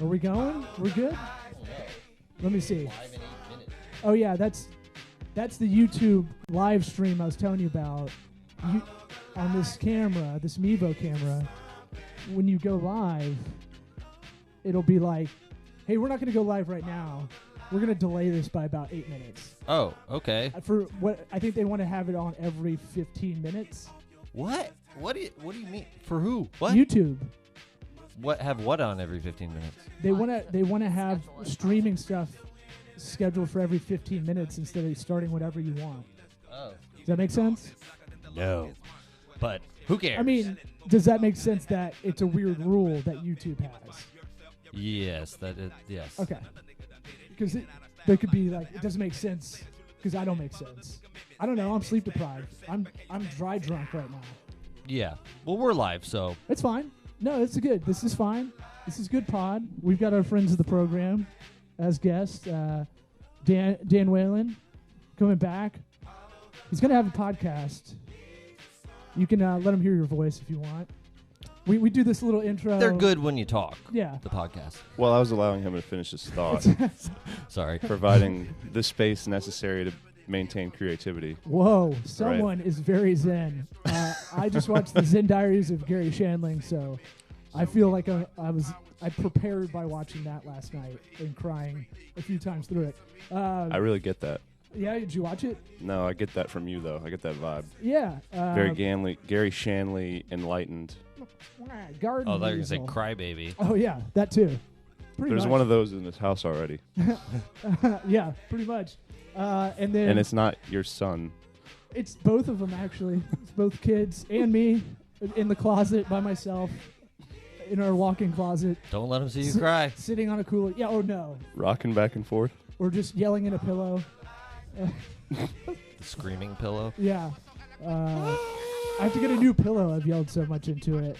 Are we going? We're good? Let me see. Oh, yeah, that's the YouTube live stream I was telling you about. On this camera, this Mevo camera, when you go live, it'll be like, hey, we're not going to go live right now. We're going to delay this by about 8 minutes. Oh, okay. For what I think they want to have it on every 15 minutes. What? What do you mean? For who? What? YouTube. What on every 15 minutes? They want to have streaming stuff scheduled for every 15 minutes instead of starting whatever you want. Oh. Does that make sense? No. But who cares? I mean, does that make sense that it's a weird rule that YouTube has? Yes, yes. Okay. Because there could be like, it doesn't make sense because I don't make sense. I don't know. I'm sleep deprived. I'm dry drunk right now. Yeah. Well, we're live, so. It's fine. No, it's good. This is fine. This is good pod. We've got our friends of the program as guests. Dan Whalen coming back. He's going to have a podcast. You can let him hear your voice if you want. We do this little intro. They're good when you talk. Yeah. The podcast. Well, I was allowing him to finish his thought. Sorry. Providing the space necessary to maintain creativity. Whoa, someone is very zen. I just watched the Zen Diaries of Gary Shandling, so I feel like I prepared by watching that last night and crying a few times through it. I really get that. Yeah, did you watch it? No, I get that from you, though. I get that vibe. Yeah. Gary Shandling enlightened. Garden Oh, they're going to say Weasel. Crybaby. Oh, yeah, that too. There's one of those in this house already. Yeah, pretty much. And it's not your son. It's both of them, actually. It's both kids and me in the closet by myself in our walk-in closet. Don't let them see you cry. Sitting on a cooler. Yeah, oh no. Rocking back and forth. Or just yelling in a pillow. Screaming pillow. Yeah. I have to get a new pillow. I've yelled so much into it.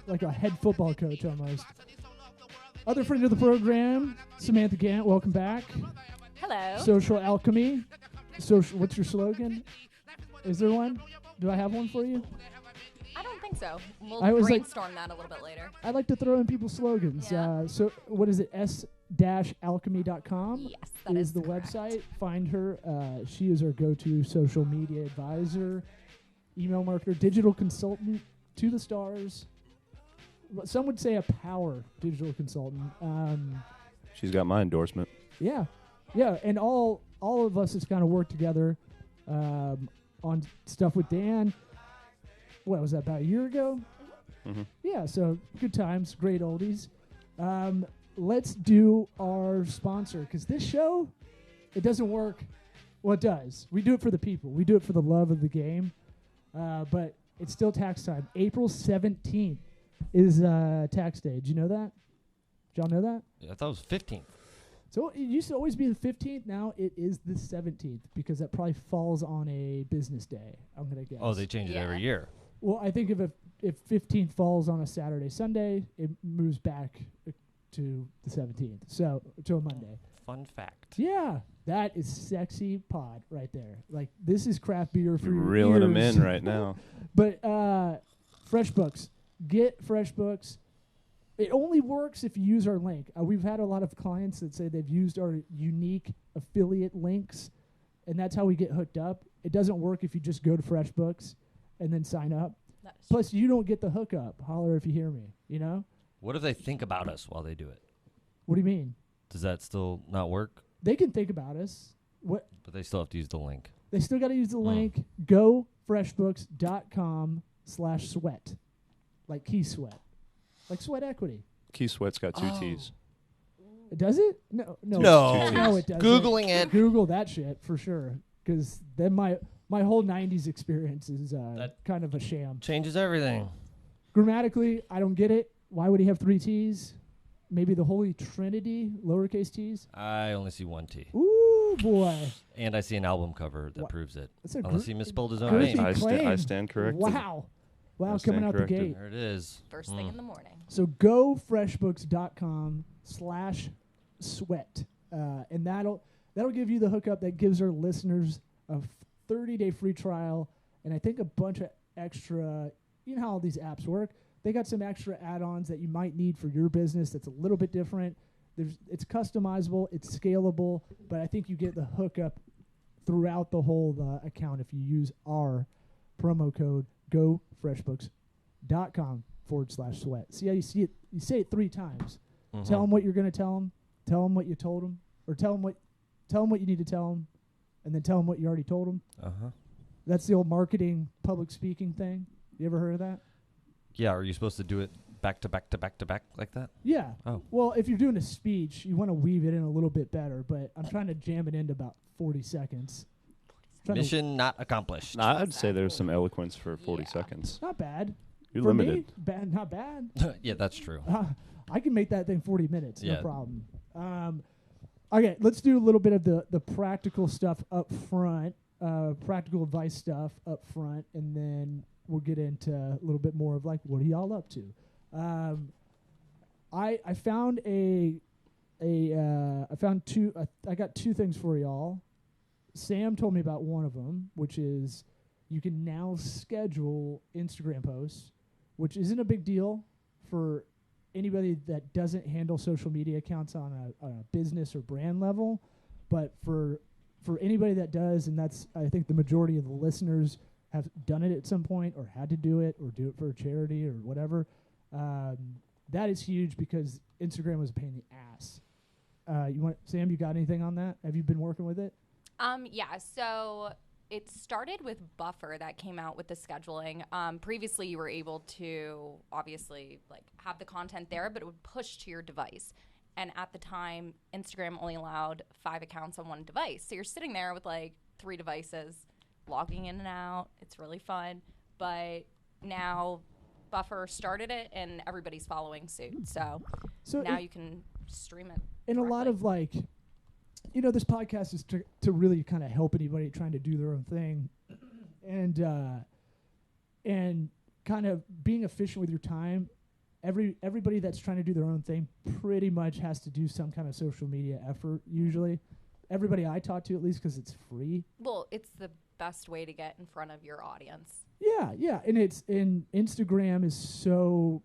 Like a head football coach almost. Other friend of the program, Samantha Gant, welcome back. Hello. Social Alchemy. What's your slogan? Is there one? Do I have one for you? I don't think so. We'll brainstorm that a little bit later. I like to throw in people's slogans. Yeah. So what is it? s-alchemy.com Yes, that is the correct. website. Find her. She is our go-to social media advisor, email marketer, digital consultant to the stars. Some would say a power digital consultant. She's got my endorsement. Yeah, and all of us has kind of worked together on stuff with Dan. What was that, about a year ago? Mm-hmm. Yeah, so good times, great oldies. Let's do our sponsor, because this show, it doesn't work. Well, it does. We do it for the people. We do it for the love of the game. But it's still tax time. April 17th is tax day. Did you know that? Did y'all know that? I thought it was 15th. So it used to always be the 15th. Now it is the 17th because that probably falls on a business day, I'm going to guess. Oh, they change it every year. Well, I think if 15th falls on a Saturday, Sunday, it moves back to the 17th. So to a Monday. Fun fact. Yeah, that is sexy pod right there. Like, this is craft beer for You're your reeling them ears. in right now. But FreshBooks. Get FreshBooks. It only works if you use our link. We've had a lot of clients that say they've used our unique affiliate links, and that's how we get hooked up. It doesn't work if you just go to FreshBooks and then sign up. Plus, you don't get the hookup. Holler if you hear me, you know? What if they think about us while they do it? What do you mean? Does that still not work? They can think about us. What? But they still have to use the link. They still got to use the link. Go freshbooks.com/sweat. Like Key Sweat. Like Sweat Equity. Key Sweat's got two T's. Does it? No. No. No, it doesn't. Googling it. Google that shit for sure. Because then my whole 90s experience is kind of a sham. Changes everything. Grammatically, I don't get it. Why would he have 3 T's? Maybe the Holy Trinity, lowercase t's? I only see 1 T. Ooh, boy. And I see an album cover that proves it. That's a Unless he misspelled his own girthy name. claim. I stand corrected. Wow, I coming stand out corrected. the gate. There it is. First thing in the morning. So go freshbooks.com/sweat. And that'll give you the hookup that gives our listeners a 30-day free trial and I think a bunch of extra, you know how all these apps work, They got some extra add-ons that you might need for your business that's a little bit different. It's customizable, it's scalable, but I think you get the hookup throughout the whole account if you use our promo code gofreshbooks.com/sweat. See how you see it? You say it 3 times. Mm-hmm. Tell them what you're going to tell them. Tell them what you told them, or tell them what you need to tell them, and then tell them what you already told them. That's the old marketing, public speaking thing. You ever heard of that? Yeah. Are you supposed to do it back to back to back to back like that? Yeah. Oh. Well, if you're doing a speech, you want to weave it in a little bit better, but I'm trying to jam it into about 40 seconds. Mission not accomplished. No, I'd say there's some eloquence for 40 seconds. Not bad. You're For limited. me, not bad. Yeah, that's true. I can make that thing 40 minutes, Yeah. no problem. Okay, let's do a little bit of the practical stuff up front, practical advice stuff up front, and then we'll get into a little bit more of like, what are y'all up to? I found I got 2 things for y'all. Sam told me about one of them, which is you can now schedule Instagram posts, which isn't a big deal for anybody that doesn't handle social media accounts on a business or brand level. But for anybody that does, and that's, I think the majority of the listeners have done it at some point or had to do it or do it for a charity or whatever, that is huge because Instagram was a pain in the ass. Sam, you got anything on that? Have you been working with it? Yeah, so it started with Buffer that came out with the scheduling. Previously, you were able to obviously like have the content there, but it would push to your device. And at the time, Instagram only allowed 5 accounts on one device. So you're sitting there with like 3 devices, logging in and out. It's really fun. But now Buffer started it, and everybody's following suit. So now you can stream it. And directly. a lot of like, this podcast is to really kind of help anybody trying to do their own thing, and kind of being efficient with your time. Everybody that's trying to do their own thing pretty much has to do some kind of social media effort. Usually, everybody I talk to, at least, because it's free. Well, it's the best way to get in front of your audience. Yeah, and Instagram is so.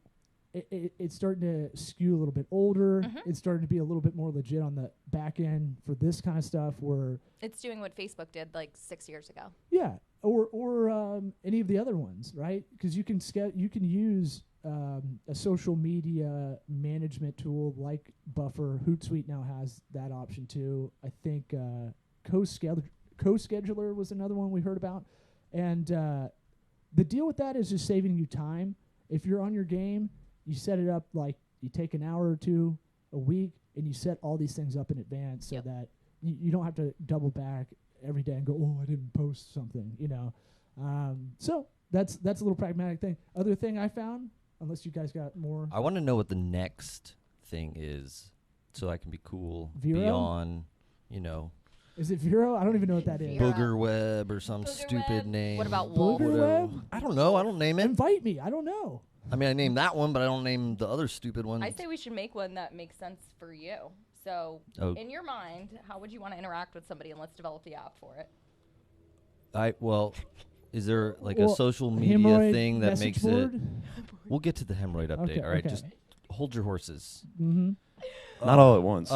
It's starting to skew a little bit older. Mm-hmm. It's starting to be a little bit more legit on the back end for this kind of stuff. Where it's doing what Facebook did like 6 years ago. Yeah, or any of the other ones, right? Because you can use a social media management tool like Buffer. Hootsuite now has that option too. I think Co-Scheduler was another one we heard about, and the deal with that is just saving you time. If you're on your game, you set it up like you take an hour or 2 a week, and you set all these things up in advance so that you don't have to double back every day and go, oh, I didn't post something, So that's a little pragmatic thing. Other thing I found, unless you guys got more. I want to know what the next thing is, so I can be cool Vero? beyond, Is it Vero? I don't even know what that is. Vero. Booger Web or some Booger stupid Web? name. What about Wolf? Booger Web? I don't know. I don't name it. Invite me. I don't know. I mean, I named that one, but I don't name the other stupid one. I say we should make one that makes sense for you. So, in your mind, how would you want to interact with somebody, and let's develop the app for it. Is there like a social media hemorrhoid thing that message makes board? it? We'll get to the hemorrhoid update. Okay, All right, okay. just hold your horses. Mm-hmm. Not all at once.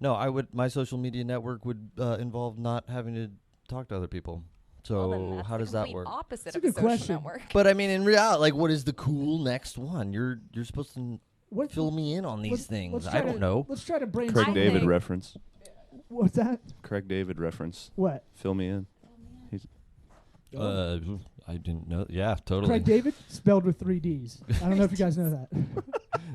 No, my social media network would involve not having to talk to other people. So Well, then that's how the does that complete work? Opposite That's a of a good social question. network. But I mean, in reality, like, what is the cool next one? You're supposed to What, fill me in on these let's things. try I don't know. Let's try to brainstorm. Craig I David think- reference. What's that? Craig David reference. What? Fill me in. I didn't know. Yeah, totally. Craig David, spelled with 3 Ds. I don't know if you guys know that.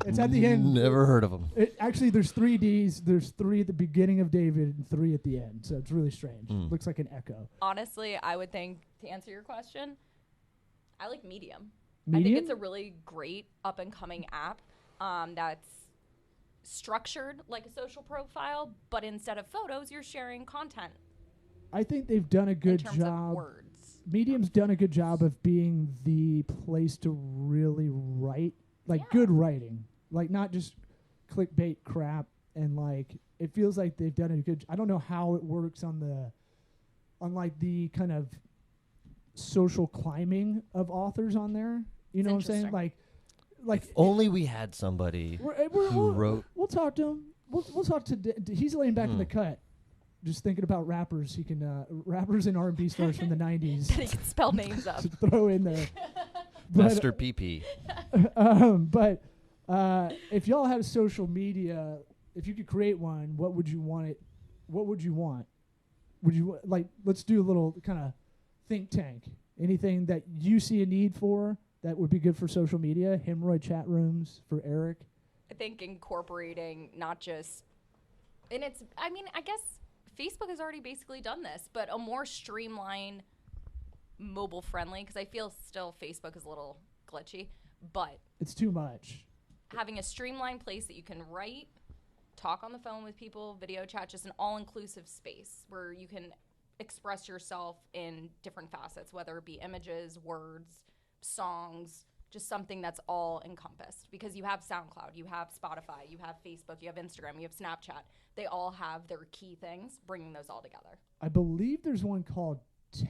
It's at the end. Never heard of them. Actually, there's 3 Ds. There's 3 at the beginning of David and 3 at the end. So it's really strange. Looks like an echo. Honestly, I would think, to answer your question, I like Medium. I Medium? think it's a really great up-and-coming app that's structured like a social profile, but instead of photos, you're sharing content I think they've done a good in terms job. of words. Medium's done a good job of being the place to really write, like good writing, like not just clickbait crap. And like, it feels like they've done a good. I don't know how it works on like the kind of social climbing of authors on there. You know what I'm saying? Interesting. Like If only we had somebody who wrote. We'll talk to him. We'll talk to. He's laying back in the cut, just thinking about rappers. He can rappers and R&B stars from the '90s. He can spell names up. To throw in there. Master PP. But if y'all have social media, if you could create one, what would you want it? What would you want? Would you like? Let's do a little kind of think tank. Anything that you see a need for that would be good for social media? Hemorrhoid chat rooms for Eric. I think incorporating not just, and it's, I mean, I guess Facebook has already basically done this, but a more streamlined, mobile friendly, because I feel still Facebook is a little glitchy, but It's too much. having a streamlined place that you can write, talk on the phone with people, video chat, just an all-inclusive space where you can express yourself in different facets, whether it be images, words, songs, just something that's all encompassed. Because you have SoundCloud, you have Spotify, you have Facebook, you have Instagram, you have Snapchat. They all have their key things, bringing those all together. I believe there's one called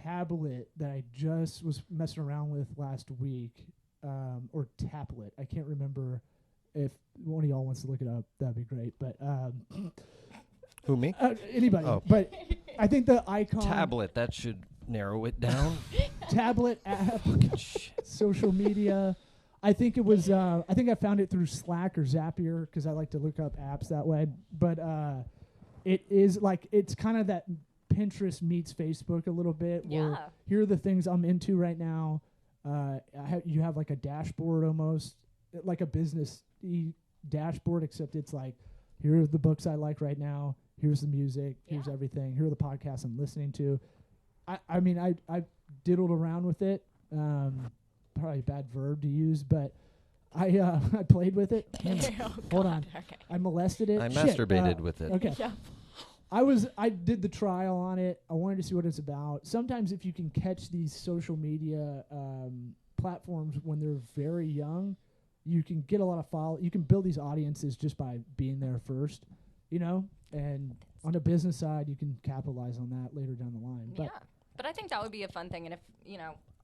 Tablet that I just was messing around with last week, or Taplet. I can't remember. If one of y'all wants to look it up, that'd be great. But Who, me? anybody. Oh. But I think the icon Tablet. That should narrow it down. tablet app, Shit. social media. I think it was. I think I found it through Slack or Zapier because I like to look up apps that way. But it is like it's kind of that Pinterest meets Facebook a little bit. Where Yeah. here are the things I'm into right now. You have like a dashboard almost, like a business dashboard, except it's like, here are the books I like right now. Here's the music. Here's Yeah. everything. Here are the podcasts I'm listening to. I mean, I diddled around with it. Probably a bad verb to use, but I played with it. Hold on. Okay. I molested it. I Shit, masturbated with it. Okay. Yeah. I did the trial on it. I wanted to see what it's about. Sometimes if you can catch these social media platforms when they're very young, you can get a lot of you can build these audiences just by being there first, you know? And on the business side, you can capitalize on that later down the line. But Yeah. But I think that would be a fun thing. And if,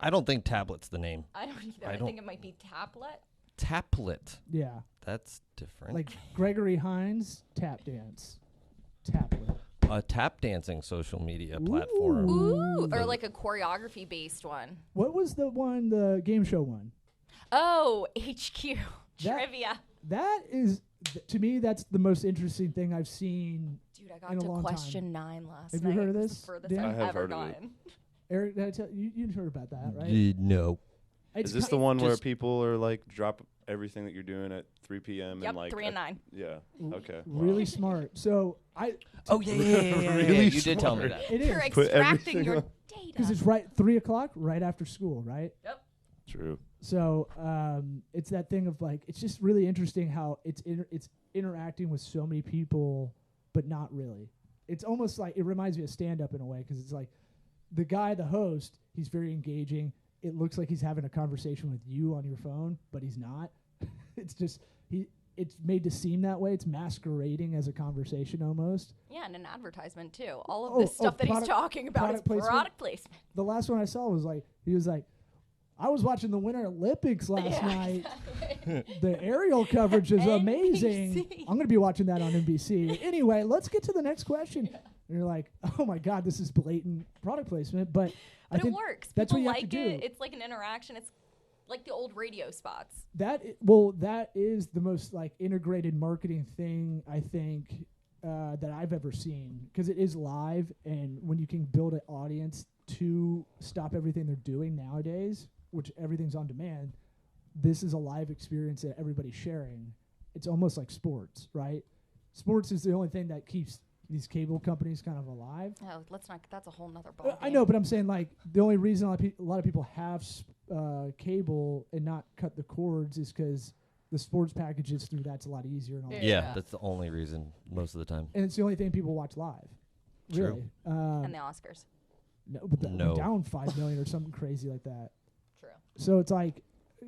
I don't think Tablet's the name. I don't either. I I don't- think it might be Taplet. Taplet. yeah, That's different. like Gregory Hines, tap dance. Taplet. A tap dancing social media platform. Ooh. Or like a choreography based one. What was the game show one? Oh, HQ. That- Trivia. That is, to me, that's the most interesting thing I've seen. Dude, I got in a to long question 9 last Have night. you heard of It was this, the furthest Dan? I've I have ever heard of it. gotten. Eric, did I tell you heard about that, right? No. It's Is this ki- the one where just- people are like drop everything that you're doing at 3 p.m. Yep, and like 3 and 9. Yeah. Okay. really smart. So Oh yeah. Really You did tell me smart. that. it You're is Put extracting everything your on- because data. it's right 3:00, right after school, right? Yep. True. So it's that thing of like, it's just really interesting how it's interacting with so many people, but not really. It's almost like, it reminds me of stand-up in a way, because it's like the guy, the host, he's very engaging. It looks like he's having a conversation with you on your phone, but he's not. It's just, it's made to seem that way. It's masquerading as a conversation almost. Yeah, and an advertisement too. All Oh, of this stuff that product- he's talking about is product placement? product placement. The last one I saw was like, he was like, I was watching the Winter Olympics last night. The aerial coverage is amazing. NBC. I'm going to be watching that on NBC. Anyway, let's get to the next question. And you're like, oh my God, this is blatant product placement. But I But it think works. that's People what you have to like it. do. It's like an interaction. It's like the old radio spots. that is the most like integrated marketing thing I think that I've ever seen, because it is live, and when you can build an audience to stop everything they're doing nowadays, which everything's on demand, this is a live experience that everybody's sharing. It's almost like sports, right? Sports is the only thing that keeps these cable companies kind of alive. Oh, let's not. That's a whole nother ball. I know, but I'm saying like the only reason a lot of people have cable and not cut the cords is because the sports packages through that's a lot easier and all that. Yeah, that's the only reason most of the time. And it's the only thing people watch live. True. Really. And the Oscars. No, but No. down 5 million or something crazy like that. True. So it's like,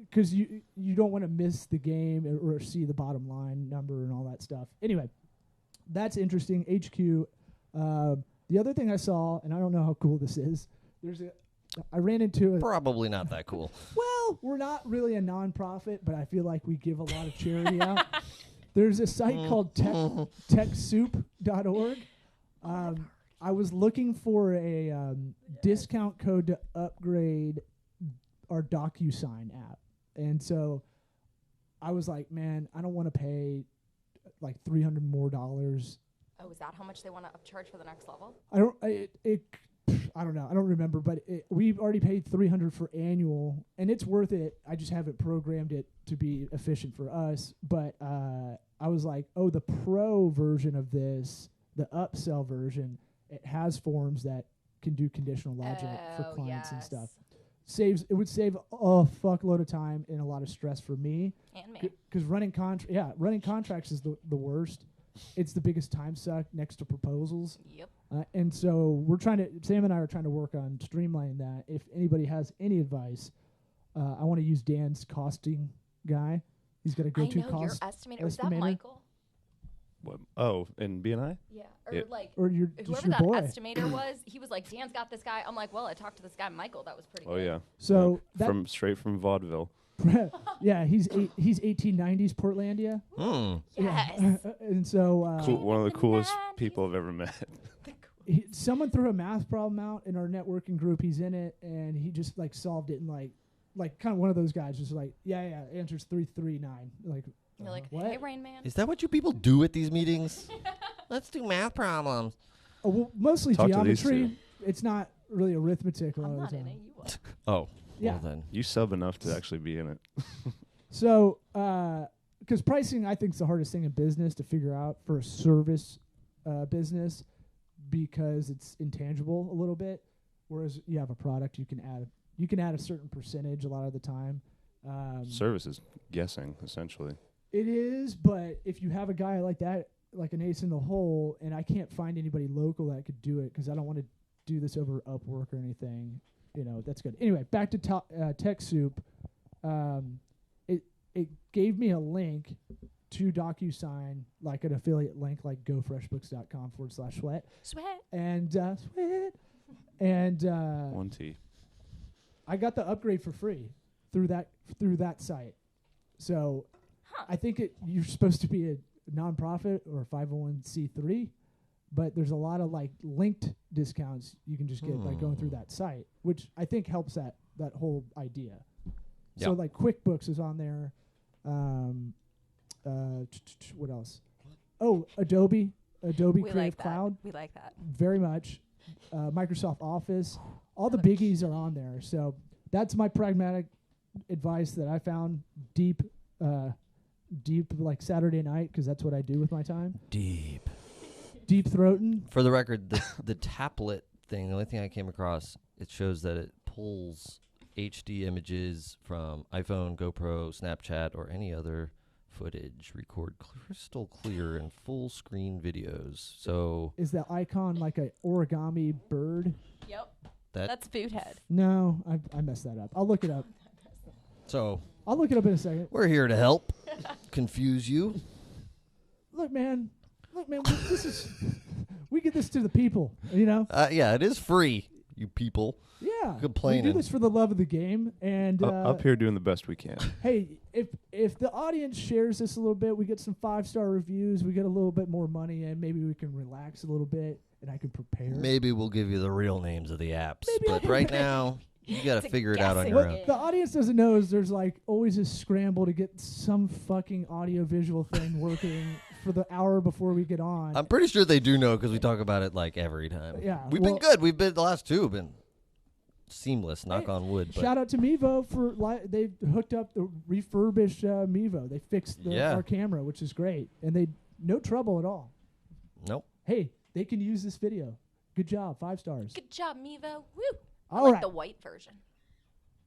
because you don't want to miss the game or see the bottom line number and all that stuff. Anyway, that's interesting. HQ. The other thing I saw, and I don't know how cool this is. There's a I ran into a. Probably not that cool. Well, we're not really a nonprofit, but I feel like we give a lot of charity out. There's a site called TechSoup.org. I was looking for a discount code to upgrade our DocuSign app, and so I was like, man, I don't want to pay like $300 more. Oh, is that how much they want to upcharge for the next level? I don't know. I don't remember, but we've already paid $300 for annual, and it's worth it. I just haven't programmed it to be efficient for us. But I was like, oh, the pro version of this, the upsell version, it has forms that can do conditional logic for clients and stuff. It would save a fuckload of time and a lot of stress for me. And me. Because running contracts is the worst. It's the biggest time suck next to proposals. Yep. And so Sam and I are trying to work on streamlining that. If anybody has any advice, I want to use Dan's costing guy. He's got a go-to cost your estimator. Was that Michael? What? Oh, in BNI? Yeah. Or your whoever that estimator was, he was like, Dan's got this guy. I'm like, well, I talked to this guy, Michael. That was pretty good. Oh, yeah. So straight from vaudeville. yeah, he's 1890s Portlandia. Yes. Yeah. And so One of the coolest people I've ever met. Someone threw a math problem out in our networking group. He's in it, and he just like solved it in like kind of one of those guys, just like answers 339. Like you're like, what? Hey, Rain Man. Is that what you people do at these meetings? Let's do math problems. Oh, well, mostly Talk to these geometry. two. It's not really arithmetic a lot I'm of not the in time. it. You are. Oh, Yeah. well then. You sub enough to actually be in it. So, because pricing, I think, is the hardest thing in business to figure out for a service business, because it's intangible a little bit. Whereas you have a product, you can add a certain percentage a lot of the time. Service is guessing, essentially. It is, but if you have a guy like that, like an ace in the hole, and I can't find anybody local that could do it because I don't want to do this over Upwork or anything. That's good. Anyway, back to TechSoup. It gave me a link to DocuSign, like an affiliate link, like gofreshbooks.com/sweat. Sweat. And sweat. And One T. I got the upgrade for free through that site. So I think you're supposed to be a nonprofit or a 501c3. But there's a lot of like linked discounts you can just get by going through that site, which I think helps that whole idea. So like QuickBooks is on there. What else? Oh, Adobe Creative Cloud. We like that. Very much. Microsoft Office. All the biggies are on there. So that's my pragmatic advice that I found deep like Saturday night, because that's what I do with my time. Deep throating. For the record, the tablet thing, the only thing I came across, it shows that it pulls HD images from iPhone, GoPro, Snapchat, or any other footage, record crystal clear and full screen videos. So is the icon like a origami bird? Yep. That's Boothead. No, I messed that up. I'll look it up. So I'll look it up in a second. We're here to help. Confuse you. Look, man, we get this to the people, Yeah, it is free, you people. Yeah, complaining. We do this for the love of the game, and up here doing the best we can. Hey, if the audience shares this a little bit, we get some 5-star reviews, we get a little bit more money, and maybe we can relax a little bit, and I can prepare. Maybe we'll give you the real names of the apps, but right now you got to figure it out on your What own. the audience doesn't know is there's like always a scramble to get some fucking audio-visual thing working for the hour before we get on. I'm pretty sure they do know because we talk about it like every time. Yeah, we've been good. The last two have been seamless. Knock on wood. But shout out to Mevo for they hooked up the refurbished Mevo. They fixed our camera, which is great, and no trouble at all. Nope. Hey, they can use this video. Good job, 5 stars. Good job, Mevo. Woo! All I like right. the white version.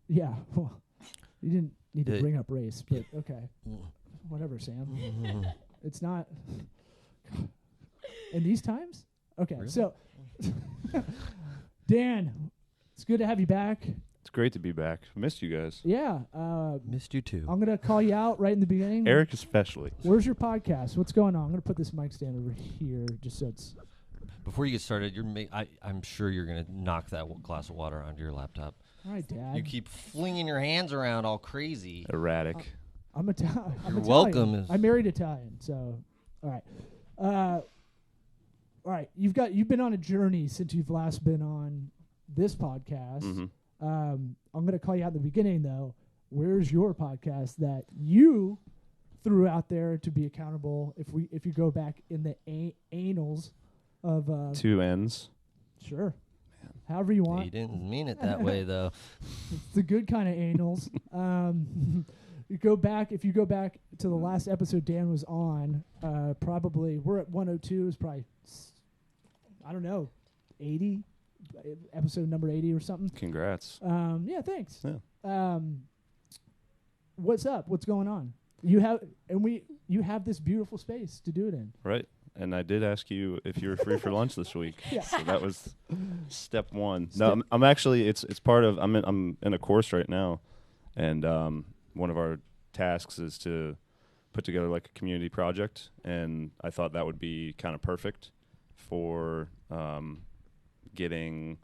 Yeah, well, you didn't need to bring up race, but okay, whatever, Sam. It's not in these times. Okay, really? So Dan, it's good to have you back. It's great to be back. Missed you guys. Yeah, missed you too. I'm gonna call you out right in the beginning. Eric especially. Where's your podcast? What's going on? I'm gonna put this mic stand over here just so it's. Before you get started, I'm sure you're gonna knock that glass of water onto your laptop. All right, Dad. You keep flinging your hands around all crazy. Erratic. I'm Italian. You're welcome. I married Italian, so all right. All right, you've been on a journey since you've last been on this podcast. Mm-hmm. I'm going to call you out at the beginning, though. Where's your podcast that you threw out there to be accountable? If you go back in the annals of 2 N's. Sure, however you want. You didn't mean it that way, though. It's the good kind of annals. If you go back to the last episode Dan was on, probably we're at 102. Is probably I don't know, 80. Episode number 80 or something. Congrats. Yeah, thanks. Yeah. What's up? What's going on? You have this beautiful space to do it in. Right. And I did ask you if you were free for lunch this week. Yeah. So that was step one. No, I'm actually it's part of I'm in a course right now, and one of our tasks is to put together like a community project, and I thought that would be kind of perfect for getting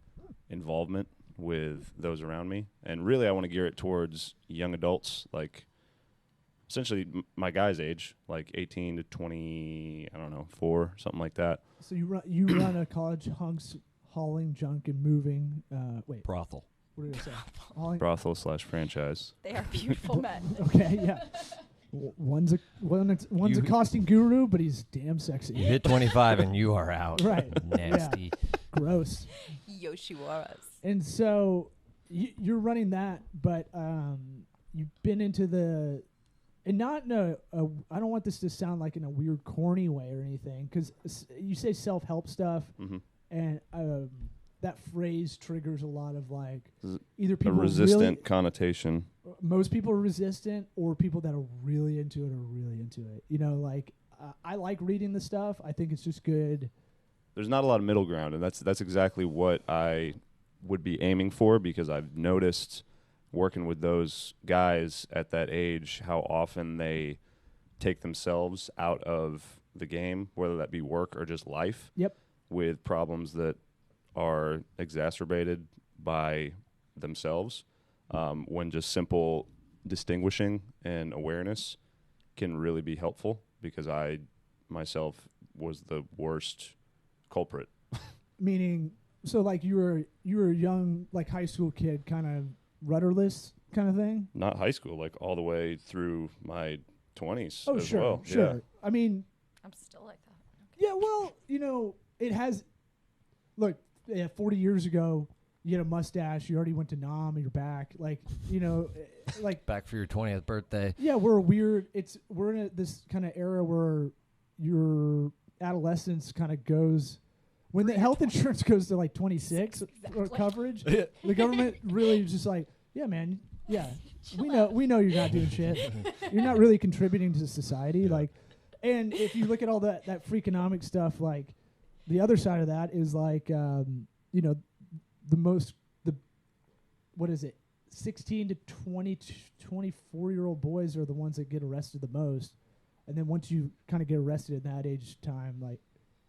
involvement with those around me. And really I want to gear it towards young adults, like essentially my guys' age, like 18 to 20, I don't know, 4, something like that. So you run a college hauling junk and moving Brothel. what did I say? Hauling, Brothel/franchise. They are beautiful men. okay, yeah. One's a costing guru, but he's damn sexy. You hit 25 and you are out. Right. Nasty. Gross. Yoshiwaras. And so you're running that, but you've been into the, and not in I don't want this to sound like in a weird corny way or anything, because you say self-help stuff, Mm-hmm. and that phrase triggers a lot of like Is either a people resistant connotation. most people are resistant, or people that are really into it are really into it. You know, like I like reading the stuff. I think it's just good. There's not a lot of middle ground, and that's exactly what I would be aiming for, because I've noticed working with those guys at that age how often they take themselves out of the game, whether that be work or just life. Yep. With problems that are exacerbated by themselves, when just simple distinguishing and awareness can really be helpful, because I myself was the worst culprit. Meaning, so like you were a young, like high school kid, kind of rudderless kind of thing. Not high school, like all the way through my 20s Oh, as sure, well. sure. Yeah. I mean, I'm still like that. yeah. Well, you know, it has. Look, 40 years ago, you had a mustache. You already went to Nam, and you're back. Like, you know, like Back for your 20th birthday. yeah, we're in this kind of era where your adolescence kind of goes when the health insurance goes to like 26 Exactly. coverage. The government really is just like, yeah, man, yeah, we know you're not doing shit. You're not really contributing to society. Yeah. Like, and if you look at all that freakonomic stuff, like the other side of that is like, you know, what is it? 16 to 24-year-old boys are the ones that get arrested the most. And then once you kind of get arrested at that age time, like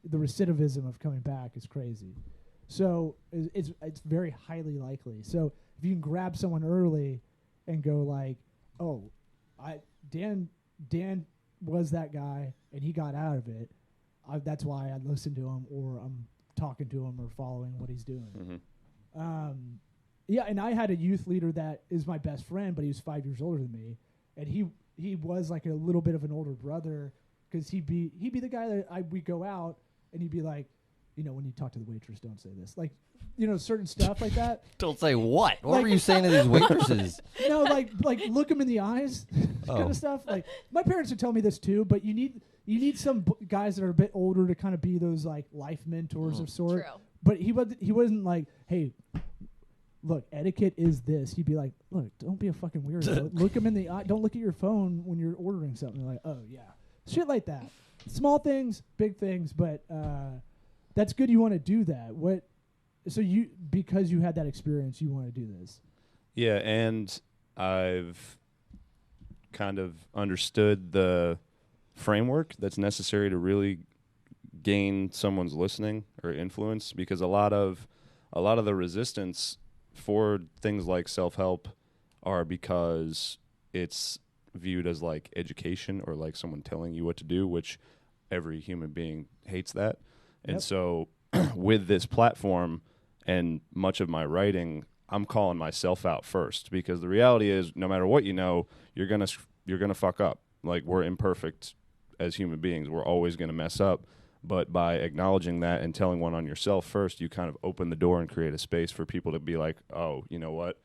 the recidivism of coming back is crazy. So it's very highly likely. So if you can grab someone early and go like, oh, Dan was that guy and he got out of it. That's why I listen to him, or I'm talking to him or following what he's doing. Mm-hmm. Yeah, and I had a youth leader that is my best friend, but he was 5 years older than me, and he was like a little bit of an older brother, because he'd be the guy that we'd go out and he'd be like, you know, when you talk to the waitress, don't say this, like, you know, certain stuff like that. Don't say what. What Like- were you saying to these waitresses? No, like look him in the eyes, kind Oh. of stuff. Like my parents would tell me this too, but you need some guys that are a bit older to kind of be those like life mentors of sort. True. But he wasn't like, hey, look, etiquette is this. He'd be like, look, don't be a fucking weirdo. Look him in the eye. Don't look at your phone when you're ordering something. Like, oh yeah, shit like that. Small things, big things, but that's good. You want to do that. So because you had that experience, you want to do this. Yeah, and I've kind of understood the framework that's necessary to really gain someone's listening or influence, because a lot of the resistance for things like self-help are because it's viewed as like education or like someone telling you what to do, which every human being hates that. And so with this platform and much of my writing, I'm calling myself out first, because the reality is no matter what you know, you're going to fuck up. Like, we're imperfect as human beings. We're always going to mess up. But by acknowledging that and telling one on yourself first, you kind of open the door and create a space for people to be like, oh, you know what?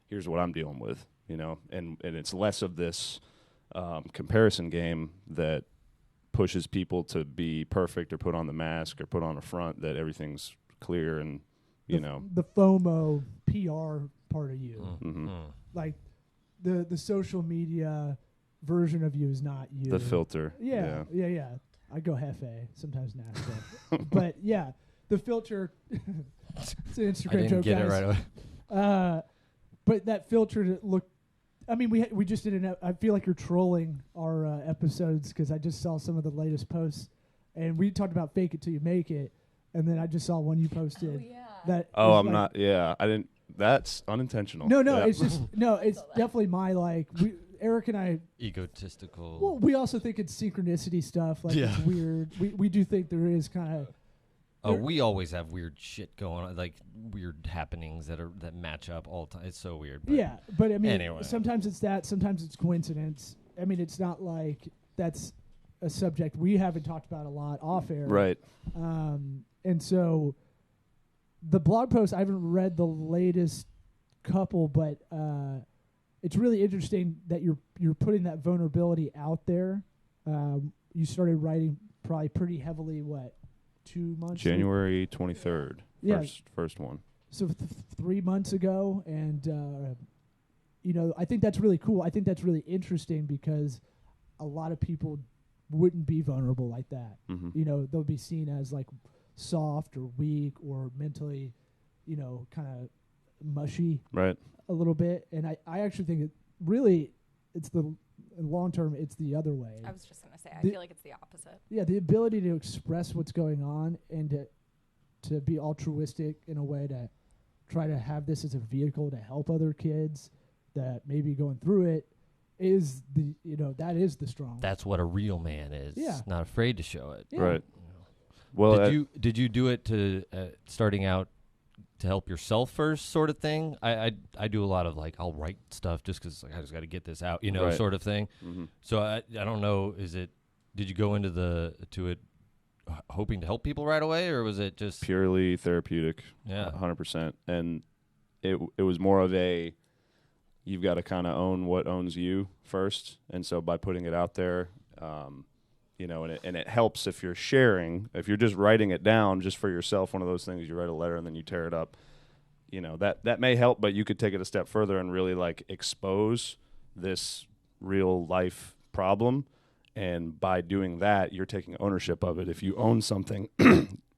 Here's what I'm dealing with, you know? And it's less of this comparison game that pushes people to be perfect or put on the mask or put on a front that everything's clear and, you know. The FOMO PR part of you. Mm-hmm. Like, the social media version of you is not you. The filter. Yeah. I go Hefe, sometimes Nashville. But yeah, the filter. It's an Instagram I didn't joke, get guys. it right away. But that filter to look. I mean, we just did an. I feel like you're trolling our episodes because I just saw some of the latest posts, and we talked about fake it till you make it, and then I just saw one you posted. Oh, yeah. That. Oh, was I'm like, not. Yeah, I didn't. That's unintentional. No, Yeah. it's just it's definitely my like. Eric and I. Egotistical. Well, we also think it's synchronicity stuff. Like, it's weird. We do think there is kind of. Oh, we always have weird shit going on, like weird happenings that match up all the time. It's so weird. But Yeah, but I mean, anyway. sometimes it's that. Sometimes it's coincidence. I mean, it's not like that's a subject we haven't talked about a lot off air. Right. And so the blog post, I haven't read the latest couple, but it's really interesting that you're putting that vulnerability out there. You started writing probably pretty heavily, 2 months? January 23rd. Yeah. First one. So 3 months ago, and I think that's really cool. I think that's really interesting because a lot of people wouldn't be vulnerable like that. Mm-hmm. You know, they'll be seen as like soft or weak or mentally, kind of mushy Right. a little bit. And I actually think it's the long term, it's the other way. I was just going to say, I feel like it's the opposite. Yeah, the ability to express what's going on and to be altruistic in a way to try to have this as a vehicle to help other kids that may be going through it is that is the strong. That's what a real man is. Yeah. Not afraid to show it. Yeah. Right. Well, Did you do it to starting out to help yourself first, sort of thing? I do a lot of like, I'll write stuff just because I just got to get this out, Right. sort of thing. Mm-hmm. So I don't know. Did you go into it hoping to help people right away, or was it just Purely therapeutic. Yeah. 100%. And it was more of a, you've got to kind of own what owns you first. And so by putting it out there, and it helps if you're sharing. If you're just writing it down just for yourself, one of those things, you write a letter and then you tear it up, that may help, but you could take it a step further and really like expose this real life problem. And by doing that, you're taking ownership of it. If you own something,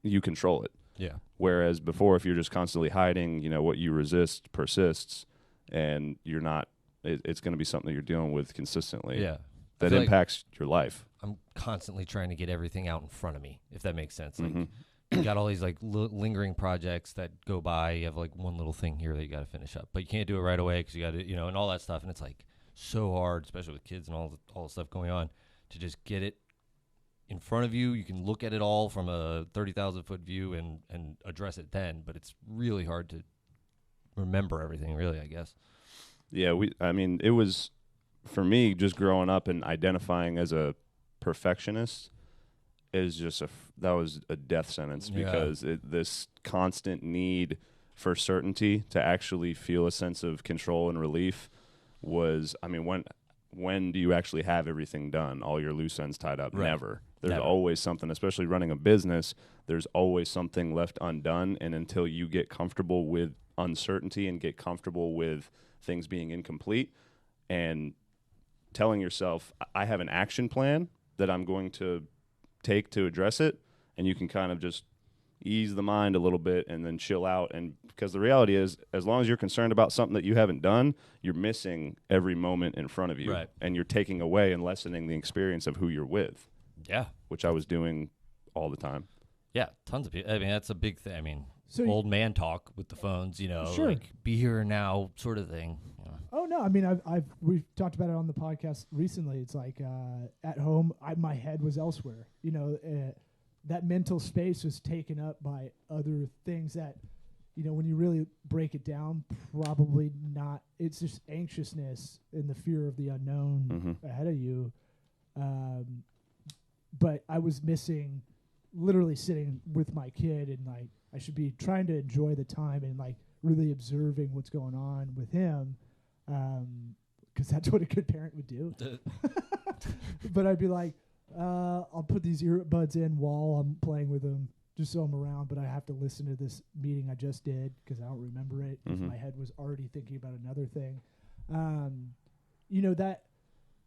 you control it. Yeah. Whereas before, if you're just constantly hiding, what you resist persists, and you're not, it's going to be something that you're dealing with consistently. Yeah. That impacts your life. I'm constantly trying to get everything out in front of me, if that makes sense. Like, Mm-hmm. you got all these like lingering projects that go by. You have like one little thing here that you got to finish up, but you can't do it right away because you got to, and all that stuff. And it's like so hard, especially with kids and all the stuff going on, to just get it in front of you. You can look at it all from a 30,000 foot view and address it then, but it's really hard to remember everything, really, I guess. Yeah, it was, for me, just growing up and identifying as a perfectionist is just that was a death sentence. Yeah. Because this constant need for certainty to actually feel a sense of control and relief was, when do you actually have everything done, all your loose ends tied up? Right. Never. There's Never. always something, especially running a business, there's always something left undone. And until you get comfortable with uncertainty and get comfortable with things being incomplete and telling yourself, I have an action plan that I'm going to take to address it, and you can kind of just ease the mind a little bit and then chill out. And because the reality is, as long as you're concerned about something that you haven't done, you're missing every moment in front of you. Right. And you're taking away and lessening the experience of who you're with, Yeah. which I was doing all the time. Yeah. Tons of people. That's a big thing. old man talk with the phones, Sure. like be here now sort of thing. Yeah. Oh no, I mean we've talked about it on the podcast recently. It's like at home, my head was elsewhere. That mental space was taken up by other things that, when you really break it down, probably not. It's just anxiousness and the fear of the unknown ahead of you. But I was missing literally sitting with my kid, and like I should be trying to enjoy the time and like really observing what's going on with him, because that's what a good parent would do. But I'd be like, I'll put these earbuds in while I'm playing with him, just so I'm around. But I have to listen to this meeting I just did because I don't remember it, because my head was already thinking about another thing.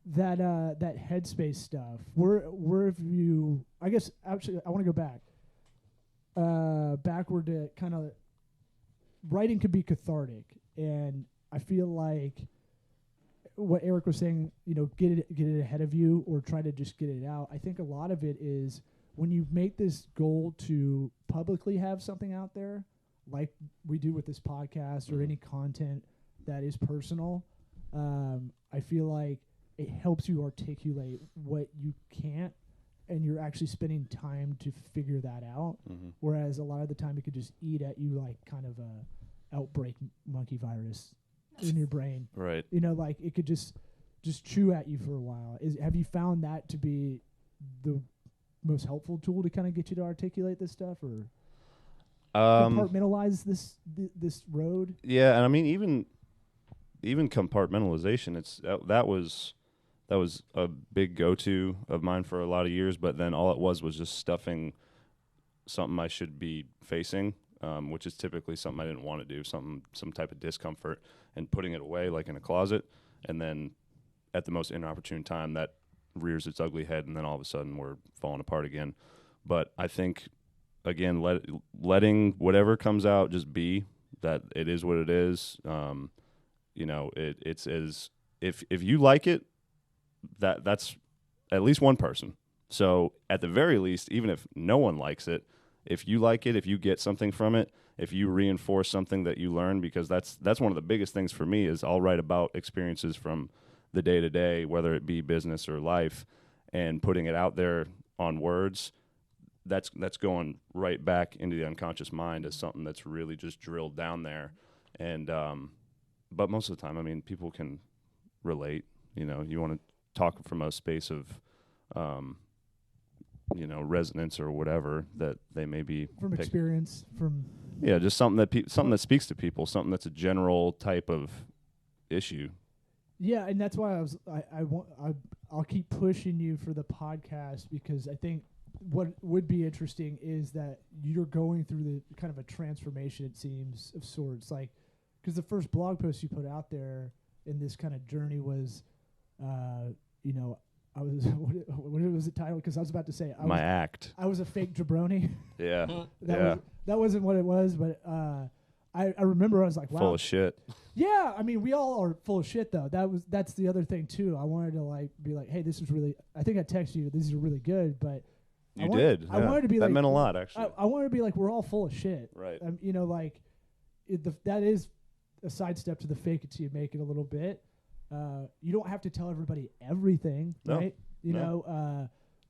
That headspace stuff. Where have you? I guess actually I want to go backward to kind of writing could be cathartic, and I feel like what Eric was saying, get it ahead of you or try to just get it out. I think a lot of it is when you make this goal to publicly have something out there, like we do with this podcast or any content that is personal. I feel like it helps you articulate what you can't, and you're actually spending time to figure that out. Whereas a lot of the time it could just eat at you like kind of a outbreak monkey virus in your brain. Right. Like it could just chew at you for a while. Have you found that to be the most helpful tool to kind of get you to articulate this stuff, or compartmentalize this road? Yeah, and I mean even compartmentalization. That was a big go-to of mine for a lot of years, but then all it was just stuffing something I should be facing, which is typically something I didn't want to do, some type of discomfort, and putting it away like in a closet, and then at the most inopportune time that rears its ugly head, and then all of a sudden we're falling apart again. But I think, again, letting whatever comes out just be, that it is what it is. It's as if you like it, that's at least one person. So at the very least, even if no one likes it, if you like it, if you get something from it, if you reinforce something that you learn, because that's one of the biggest things for me is I'll write about experiences from the day to day, whether it be business or life, and putting it out there on words. That's going right back into the unconscious mind as something that's really just drilled down there. And but most of the time, I mean, people can relate. You want to talk from a space of resonance or whatever that they may be from experience, from just something that speaks to people, something that's a general type of issue. Yeah, and that's why I'll keep pushing you for the podcast, because I think what would be interesting is that you're going through the kind of a transformation, it seems, of sorts. Like, because the first blog post you put out there in this kind of journey was, I was what was the title? Because I was about to say my act. I was a fake jabroni. Yeah, that wasn't what it was, but I remember I was like, wow, full of shit. Yeah, I mean, we all are full of shit, though. That's the other thing too. I wanted to be like, hey, this is really. I think I texted you, these are really good, but you did. I wanted to be that like, meant a lot, actually. I wanted to be like, we're all full of shit, right? That is a sidestep to the fake it till you make it a little bit. You don't have to tell everybody everything, no. right?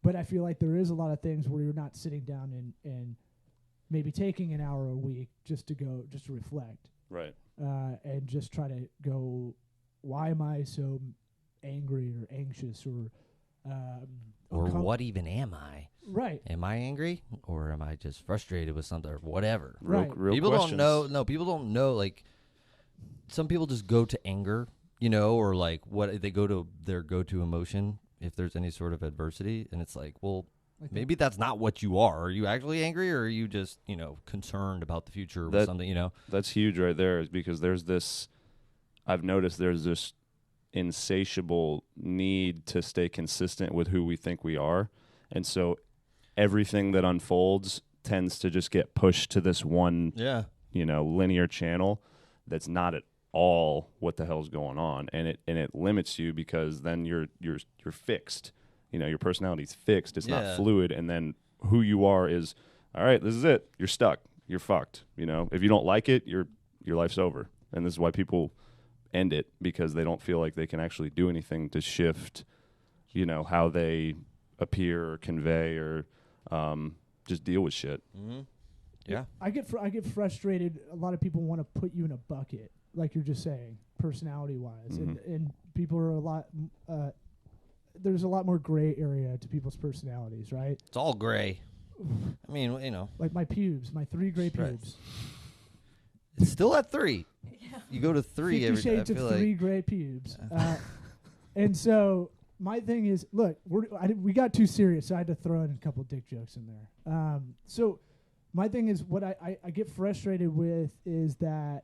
But I feel like there is a lot of things where you're not sitting down and maybe taking an hour a week just to reflect. Right. And just try to go, why am I so angry or anxious or what even am I? Right. Am I angry, or am I just frustrated with something, or whatever? Right. Real people questions. don't know. No, people don't know. Like, some people just go to anger, or like what they go to their go-to emotion if there's any sort of adversity, and it's like, well, maybe that's not what you are. Are you actually angry, or are you just, concerned about the future or something, That's huge right there, because I've noticed there's this insatiable need to stay consistent with who we think we are. And so everything that unfolds tends to just get pushed to this one, linear channel that's not at all what the hell's going on. And it limits you, because then you're fixed. Your personality's fixed. It's not fluid. And then who you are is, all right, this is it. You're stuck. you're fucked. You know, if you don't like it, your life's over. And this is why people end it, because they don't feel like they can actually do anything to shift, you know, how they appear or convey or just deal with shit. Mm-hmm. Yeah. I get frustrated. A lot of people want to put you in a bucket, like you're just saying, personality-wise, and people are a lot. There's a lot more gray area to people's personalities, right? It's all gray. I mean, you know. Like my pubes, my 3 gray Right. pubes. It's still at 3. Yeah. You go to 3 50 every time. I shades of feel 3 like gray pubes. And so my thing is, look, we got too serious, so I had to throw in a couple dick jokes in there. So my thing is, what I get frustrated with is that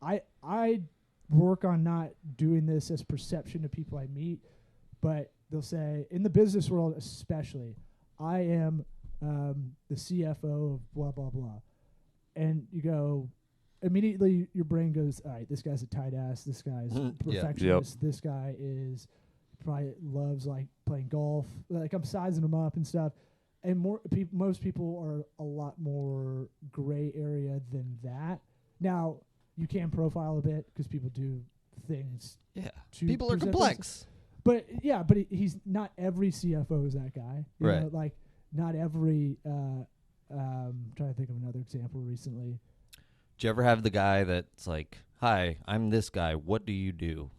I work on not doing this as perception to people I meet, but they'll say, in the business world especially, I am the CFO of blah, blah, blah. And you go, immediately your brain goes, all right, this guy's a tight ass, this guy's perfectionist, this guy is probably loves like playing golf. Like I'm sizing him up and stuff. And most people are a lot more gray area than that. Now, you can profile a bit because people do things. yeah. to People are present complex. But yeah, but he's not every CFO is that guy. You Right. know, like not every. Trying to think of another example recently. Do you ever have the guy that's like, "Hi, I'm this guy. What do you do?"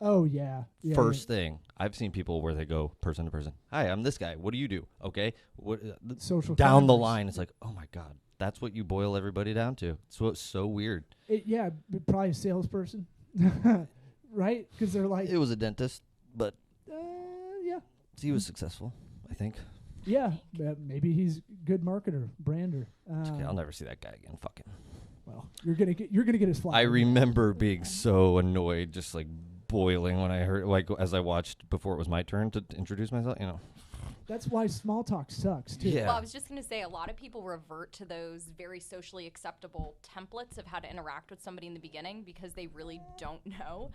Oh yeah. First thing, I've seen people where they go person to person. "Hi, I'm this guy. What do you do?" Okay, what Social down the climbers. line? It's like, oh my god, that's what you boil everybody down to. It's so weird. Probably a salesperson, right? Because they're like, It was a dentist, but yeah, he was successful, I think. yeah. Maybe he's good marketer, brander. It's okay, I'll never see that guy again. Fuck him. Well, you're gonna get his flag. I remember being so annoyed, just like boiling when I heard, like, as I watched before it was my turn to introduce myself. You know. That's why small talk sucks too. Yeah. Well, I was just going to say a lot of people revert to those very socially acceptable templates of how to interact with somebody in the beginning because they really don't know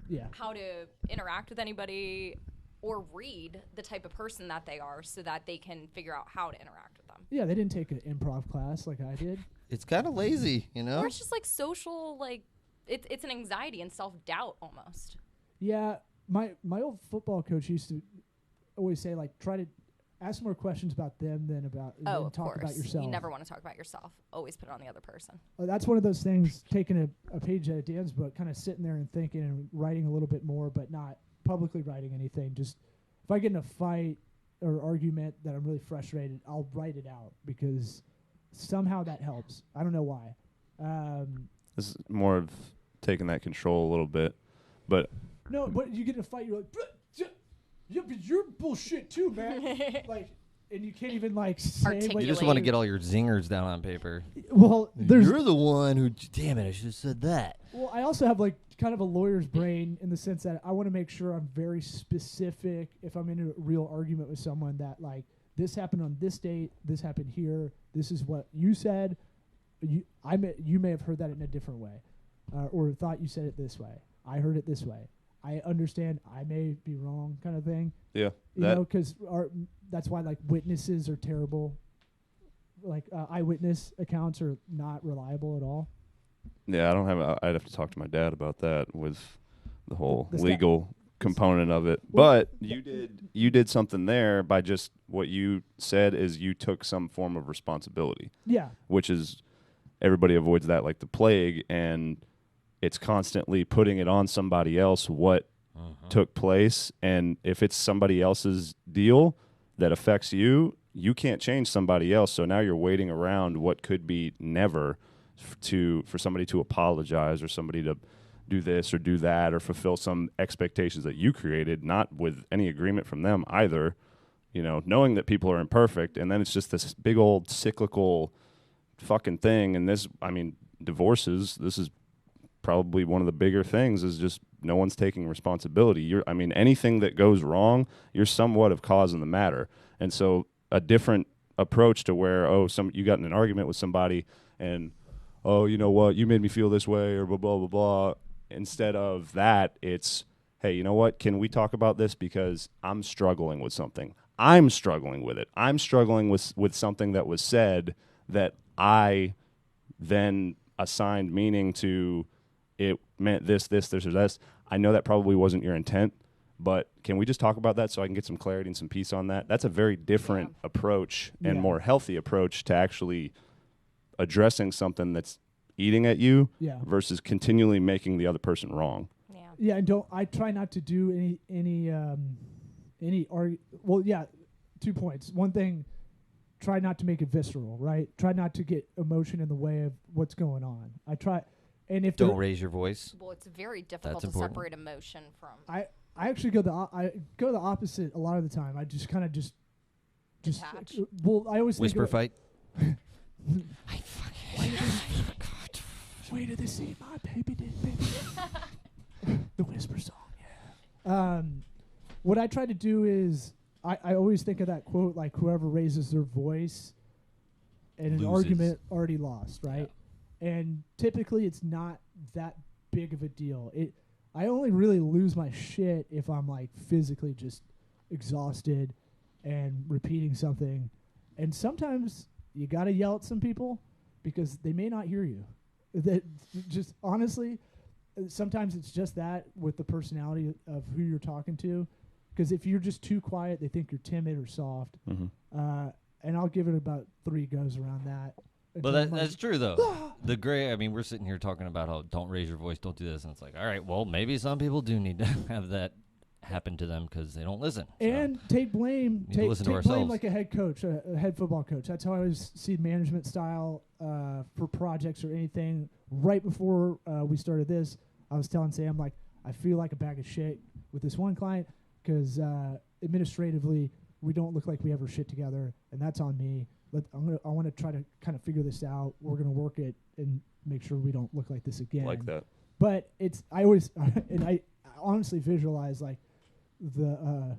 Yeah. how to interact with anybody or read the type of person that they are so that they can figure out how to interact with them. Yeah, they didn't take an improv class like I did. It's kind of lazy, you know. Or it's just like social, like, it's an anxiety and self-doubt almost. Yeah, my old football coach used to always say, like, try to ask more questions about them than about Oh, than of talk course. about yourself. You never want to talk about yourself. Always put it on the other person. That's one of those things, taking a page out of Dan's book, kind of sitting there and thinking and writing a little bit more, but not publicly writing anything. Just if I get in a fight or argument that I'm really frustrated, I'll write it out because somehow that helps. I don't know why. This is more of taking that control a little bit, but No, but you get in a fight, you're like, yeah, but you're bullshit too, man. Like, and you can't even like say what You Articulate. just want to get all your zingers down on paper. Well, You're the one who. Damn it! I should have said that. Well, I also have like kind of a lawyer's brain in the sense that I want to make sure I'm very specific if I'm in a real argument with someone that like this happened on this date, this happened here, this is what you said. You may have heard that in a different way, or thought you said it this way. I heard it this way. I understand. I may be wrong, kind of thing. yeah, You know, because that's why like witnesses are terrible. Like eyewitness accounts are not reliable at all. yeah, I don't have. I'd have to talk to my dad about that with the whole This legal component of it. Well, But you did something there by just what you said is you took some form of responsibility, Yeah. which is everybody avoids that like the plague, and it's constantly putting it on somebody else what took place. And if it's somebody else's deal that affects you, you can't change somebody else. So now you're waiting around what could be never for somebody to apologize or somebody to do this or do that or fulfill some expectations that you created, not with any agreement from them either, you know, knowing that people are imperfect. And then it's just this big old cyclical fucking thing. And this, I mean, divorces, this is probably one of the bigger things is just no one's taking responsibility. Anything that goes wrong, you're somewhat of cause in the matter. And so a different approach to where, you got in an argument with somebody and, oh, you know what, you made me feel this way or blah, blah, blah, blah. Instead of that, it's, hey, you know what, can we talk about this because I'm struggling with something. I'm struggling with it. I'm struggling with something that was said that I then assigned meaning to it meant this, or this. I know that probably wasn't your intent, but can we just talk about that so I can get some clarity and some peace on that? That's a very different approach and more healthy approach to actually addressing something that's eating at you versus continually making the other person wrong. Yeah, and I try not to do any 2 points. One thing, try not to make it visceral, right? Try not to get emotion in the way of what's going on. I try, and if don't raise your voice. Well, it's very difficult to separate emotion from. I actually go the opposite a lot of the time. I just kind of just detach. Well, I always whisper think fight. I fucking wait till they see my baby did baby. The whisper song, yeah. What I try to do is I always think of that quote, like whoever raises their voice in an argument already lost, right? Yeah. And typically it's not that big of a deal. I only really lose my shit if I'm like physically just exhausted and repeating something. And sometimes you got to yell at some people because they may not hear you. That just honestly, sometimes it's just that with the personality of who you're talking to. Because if you're just too quiet, they think you're timid or soft. Mm-hmm. And I'll give it about 3 goes around that. But that's true, though. We're sitting here talking about how don't raise your voice, don't do this. And it's like, all right, well, maybe some people do need to have that happen to them because they don't listen. And take blame. Take blame like a head coach, a head football coach. That's how I always see management style for projects or anything. Right before we started this, I was telling Sam, like, I feel like a bag of shit with this one client because administratively we don't look like we have our shit together, and that's on me. I want to try to kind of figure this out. We're going to work it and make sure we don't look like this again. Like that. But I always and I honestly visualize like the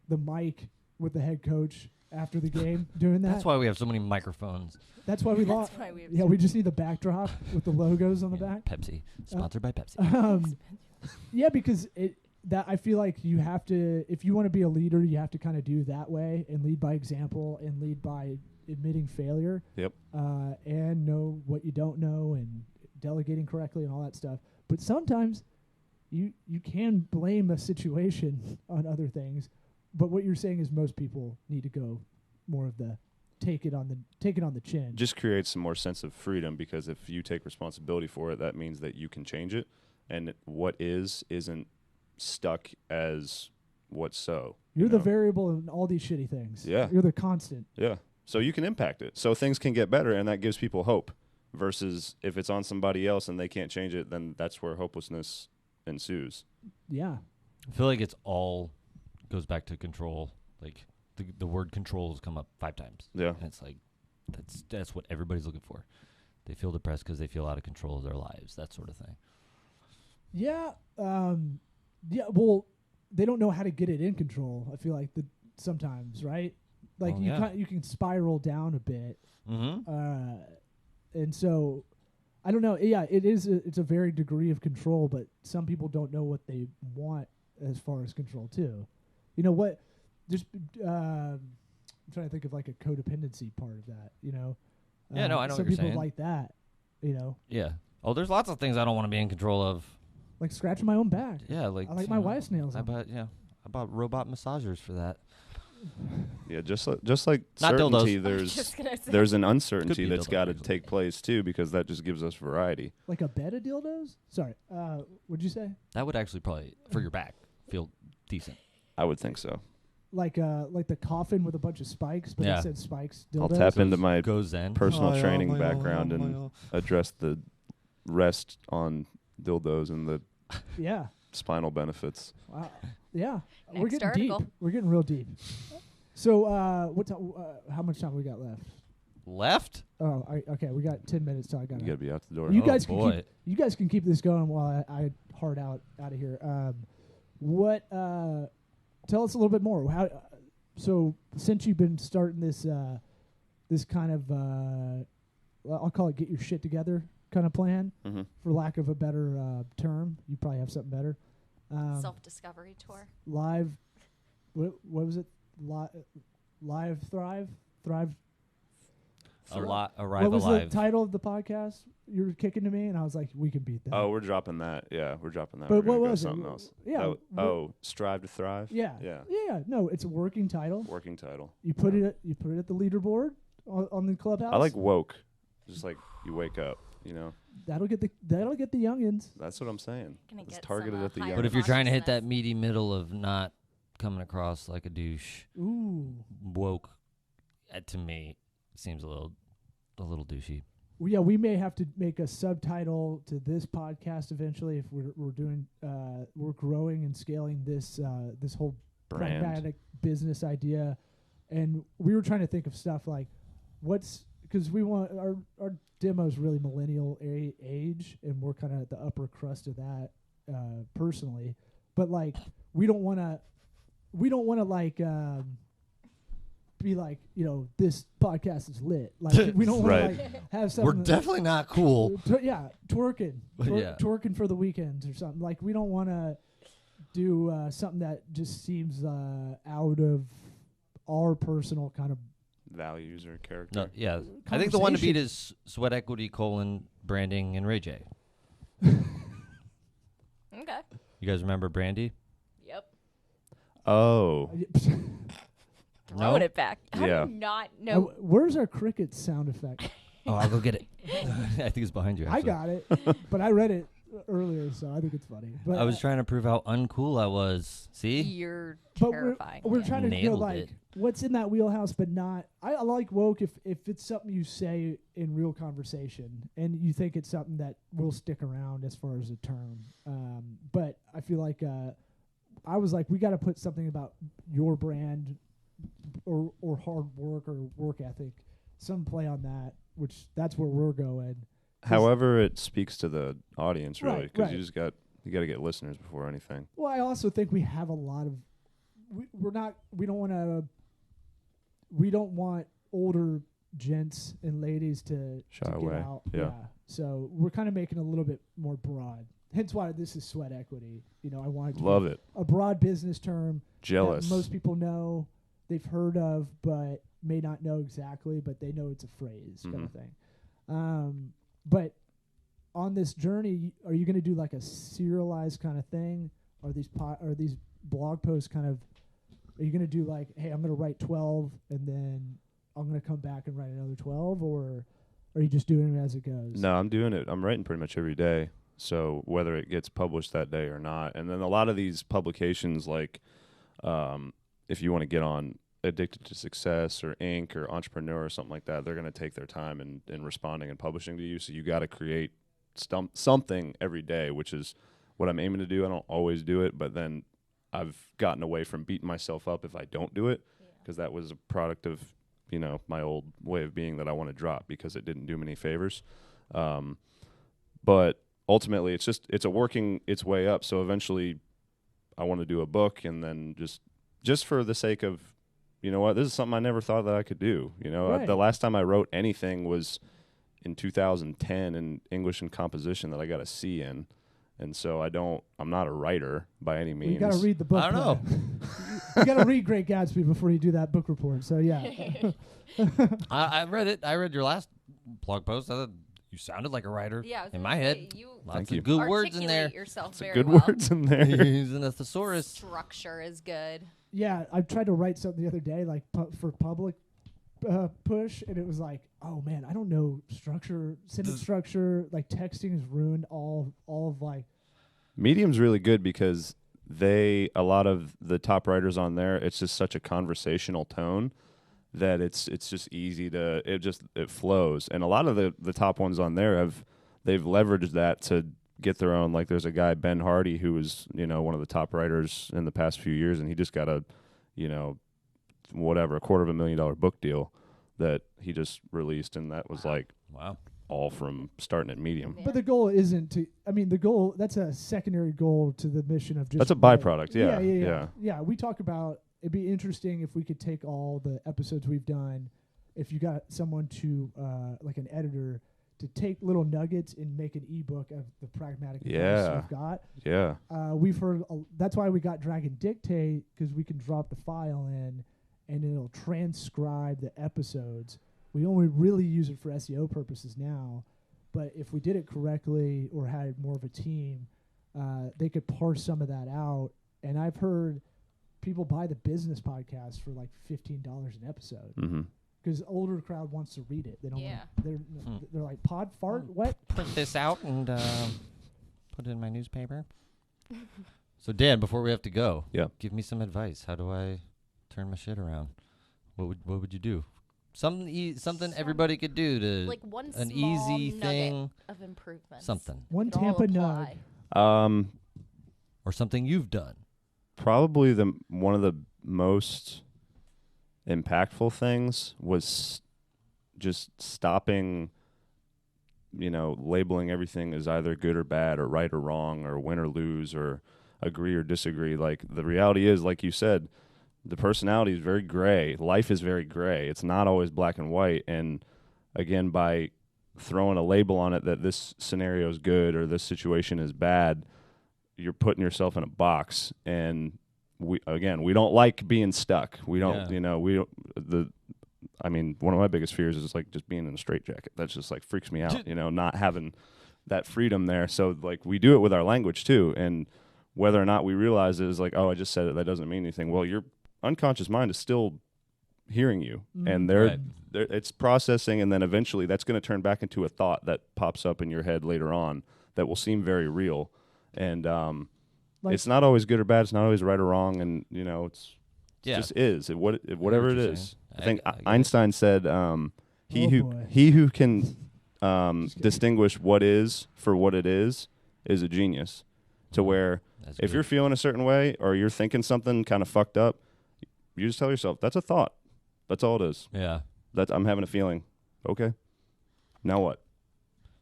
mic with the head coach after the game doing that. That's why we have so many microphones. That's why we lost. Yeah, we just need the backdrop with the logos on the back. Pepsi, sponsored by Pepsi. Yeah, because I feel like you have to, if you want to be a leader, you have to kind of do that way and lead by example and lead by admitting failure. Yep. And know what you don't know and delegating correctly and all that stuff. But sometimes you can blame a situation on other things. But what you're saying is most people need to go more of the take it on the chin. Just create some more sense of freedom, because if you take responsibility for it, that means that you can change it, and what isn't stuck as what's so. You're the variable in all these shitty things. Yeah. You're the constant. Yeah. So you can impact it. So things can get better, and that gives people hope. Versus if it's on somebody else and they can't change it, then that's where hopelessness ensues. Yeah. I feel like it's all goes back to control. Like the word control has come up 5 times. Yeah. And it's like that's what everybody's looking for. They feel depressed because they feel out of control of their lives, that sort of thing. Yeah. Yeah. Well, they don't know how to get it in control. I feel like sometimes, right? Like you can spiral down a bit. Mm-hmm. And so, I don't know. Yeah, it's a very degree of control, but some people don't know what they want as far as control too. You know what? Just I'm trying to think of like a codependency part of that. You know. Yeah, no, I know what you're saying. Some people like that. You know. Yeah. Oh, there's lots of things I don't want to be in control of. Like scratching my own back. Yeah, like I like my wife's nails. I bought robot massagers for that. Yeah, just like Not certainty, dildos. there's an uncertainty that's dildos, got to actually. take place too, because that just gives us variety. Like a bed of dildos? Sorry. What'd you say? That would actually probably for your back feel decent. I would think so. Like the coffin with a bunch of spikes, but Yeah. it said spikes dildos. I'll tap into my Go Zen. personal training background and address the rest on dildos and the Yeah. spinal benefits. Wow. Yeah. We're Next getting article. deep. We're getting real deep. So, how much time we got left? Left? Oh, okay. We got 10 minutes till I got You got to be out the door. You Oh, guys boy. you guys can keep this going while I hard out of here. Tell us a little bit more. How? So since you've been starting this kind of I'll call it get your shit together kind of plan, Mm-hmm. for lack of a better term. You probably have something better. Self-discovery tour. Live. What was it? Live Thrive. Arrive What was Alive. the title of the podcast you were kicking to me? And I was like, we can beat that. Oh, we're dropping that. Yeah, we're dropping that. But We're gonna what go was it? something else. Yeah. Strive to Thrive. Yeah. Yeah. No, it's a working title. Working title. You put it at the leaderboard on the clubhouse. I like woke. Just like you wake up, that'll get the youngins. That's what I'm saying. Gonna It's get targeted some, at the higher young. But if you're trying to hit that consciousness. meaty middle of not coming across like a douche, Ooh. woke, to me, seems a little douchey. Well, yeah, we may have to make a subtitle to this podcast eventually if we're doing we're growing and scaling this whole Brand. pragmatic business idea, and we were trying to think of stuff like because we want our demo's really millennial age, and we're kind of at the upper crust of that personally, but like we don't want to like be like, this podcast is lit. Like we don't want Right. to like have We're something. definitely not cool. Twerking, Yeah. twerking for the weekends or something. Like we don't want to do something that just seems out of our personal kind of. Values or character. No, yeah. I think the one to beat is Sweat Equity, branding, and Ray J. Okay. You guys remember Brandy? Yep. Oh, Throwing it back. How Yeah. do you not know? Where's our cricket sound effect? Oh, I'll go get it. I think it's behind you. I Actually. got it, but I read it earlier, so I think it's funny. But I was trying to prove how uncool I was. See? You're but terrifying. we're Yeah. trying to go Nailed like it. what's in that wheelhouse, but not. I like woke if it's something you say in real conversation and you think it's something that will stick around as far as a term. But I feel like I was like, we got to put something about your brand or hard work or work ethic, some play on that, which that's where we're going. however, it speaks to the audience really, Right, because right. you got to get listeners before anything. Well, I also think we have a lot of. We don't want older gents and ladies to Shy get away. out. Yeah. So we're kind of making it a little bit more broad. Hence why this is Sweat Equity. I wanted to Love be it. a broad business term Jealous. that most people know, they've heard of, but may not know exactly, but they know it's a phrase kind of thing. But on this journey, are you going to do like a serialized kind of thing? Are these blog posts kind of? Are you going to do like, hey, I'm going to write 12 and then I'm going to come back and write another 12, or are you just doing it as it goes? No, I'm doing it. I'm writing pretty much every day. So whether it gets published that day or not, and then a lot of these publications, like if you want to get on Addicted to Success or Inc. or Entrepreneur or something like that, they're going to take their time in responding and publishing to you. So you got to create something every day, which is what I'm aiming to do. I don't always do it, but then I've gotten away from beating myself up if I don't do it, because that was a product of my old way of being that I want to drop because it didn't do me any favors. But ultimately, it's working its way up. So eventually, I want to do a book, and then just for the sake of, this is something I never thought that I could do. Right. The last time I wrote anything was in 2010 in English and composition that I got a C in. And so I'm not a writer by any means. You got to read the book. I don't know. You got to read Great Gatsby before you do that book report. So yeah. I read it. I read your last blog post. I thought you sounded like a writer Yeah, I was in gonna my say, head. you Lots Thank of you. good words in there. articulate yourself very Good well. words in there. He's an thesaurus. Structure is good. Yeah, I tried to write something the other day, like for public push, and it was like, oh man, I don't know sentence structure. Like texting has ruined all of like. Medium's really good because a lot of the top writers on there, it's just such a conversational tone that it's just easy to it flows. And a lot of the top ones on there they've leveraged that to get their own. Like there's a guy, Ben Hardy, who was one of the top writers in the past few years, and he just got a $250,000 book deal that he just released, and that was like Wow. all from starting at Medium. But the goal isn't to. I mean, the goal that's a secondary goal to the mission of just. That's a writing. byproduct. Yeah. Yeah, we talk about. It'd be interesting if we could take all the episodes we've done. If you got someone to like an editor to take little nuggets and make an ebook of the pragmatic advice Yeah. we've got. Yeah. We've heard that's why we got Dragon Dictate, because we can drop the file in and it'll transcribe the episodes we only really use it for SEO purposes now. But if we did it correctly or had more of a team, they could parse some of that out. And I've heard people buy the business podcast for like $15 an episode. Mm-hmm. Because older crowd wants to read it. They don't. Yeah. They're like pod fart what? Print this out and put it in my newspaper. So Dan, before we have to go, give me some advice. How do I turn my shit around? What would you do? Something everybody could do to like one an small easy nugget thing. of improvement. Something. One Tampa nug. Or something you've done. Probably one of the most impactful things was just stopping, labeling everything as either good or bad or right or wrong or win or lose or agree or disagree. Like the reality is, like you said, the personality is very gray. Life is very gray. It's not always black and white. And again, by throwing a label on it that this scenario is good or this situation is bad, you're putting yourself in a box. And we don't like being stuck. We don't, one of my biggest fears is like just being in a straitjacket. That's just like freaks me out, not having that freedom there. So like we do it with our language too. And whether or not we realize it is like, oh, I just said it, that doesn't mean anything. Well, your unconscious mind is still hearing you and it's processing. And then eventually that's going to turn back into a thought that pops up in your head later on that will seem very real. And, it's not always good or bad. It's not always right or wrong. And, it's just is. Whatever it is. I think Einstein said, he who can distinguish what is for what it is a genius. To where if you're feeling a certain way or you're thinking something kind of fucked up, you just tell yourself, that's a thought. That's all it is. Yeah. I'm having a feeling. Okay. Now what?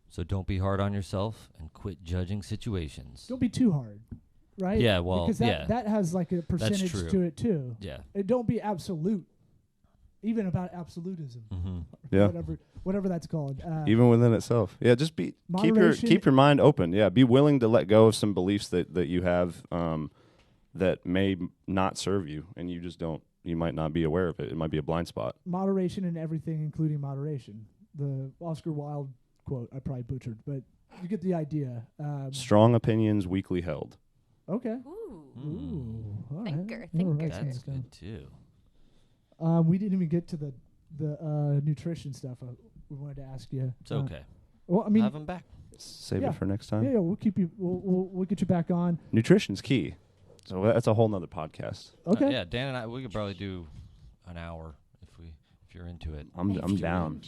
So don't be hard on yourself and quit judging situations. Don't be too hard. Right? Yeah, well, because that has like a percentage to it too. Yeah. And don't be absolute. Even about absolutism. Mm-hmm. Yeah. Whatever that's called. Even within itself. Yeah, just keep your mind open. Yeah, be willing to let go of some beliefs that you have that may not serve you and you might not be aware of it. It might be a blind spot. Moderation in everything, including moderation. The Oscar Wilde quote I probably butchered, but you get the idea. Strong opinions weakly held. Okay. Ooh. All Thinker. Right. That's good too. We didn't even get to the nutrition stuff. We wanted to ask you. It's okay. Well, I mean, have them back. Save it for next time. Yeah, we'll keep you. We'll get you back on. Nutrition's key. So that's a whole nother podcast. Okay. Yeah, Dan and I, we could probably do an hour if you're into it. I'm down.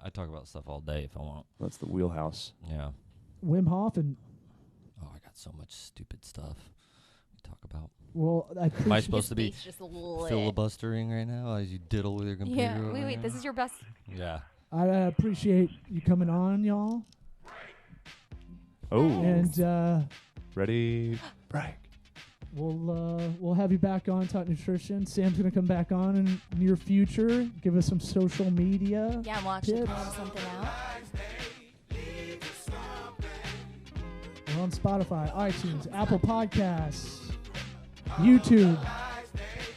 I talk about stuff all day if I want. That's the wheelhouse. Yeah. Wim Hof and. Oh, I got so much stupid stuff to talk about. Well, am I supposed to be just lit. filibustering right now as you diddle with your computer? Yeah. Wait. This is your best. Yeah. I appreciate you coming on, y'all. Oh. And ready break. We'll have you back on Talk Nutrition. Sam's gonna come back on in near future. Give us some social media. Yeah, we'll actually plan something out. We're on Spotify, iTunes, Apple Podcasts, YouTube,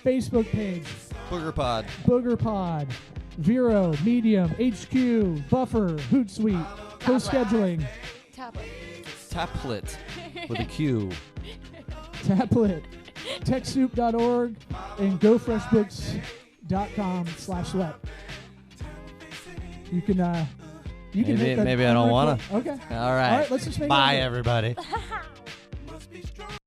Facebook page, Booger Pod, Vero, Medium, HQ, Buffer, Hootsuite, co-scheduling, Taplet with a Q. Taplet, TechSoup.org, and GoFreshBooks.com/sweat. You can Maybe I don't want to. Okay. All right. Let's just make Bye, it. everybody.